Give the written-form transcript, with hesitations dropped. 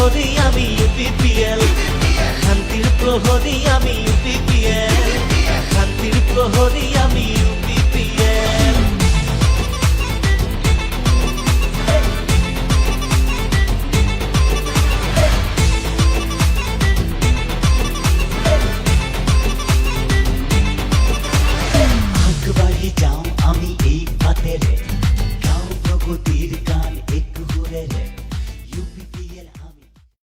প্রহরী আমি ইউপিপিএল, শান্তির প্রহরী আমি ইউপিপিএল, শান্তির প্রহরী আমি ইউপিপিএল। আগবাড়ি যাও আমি এই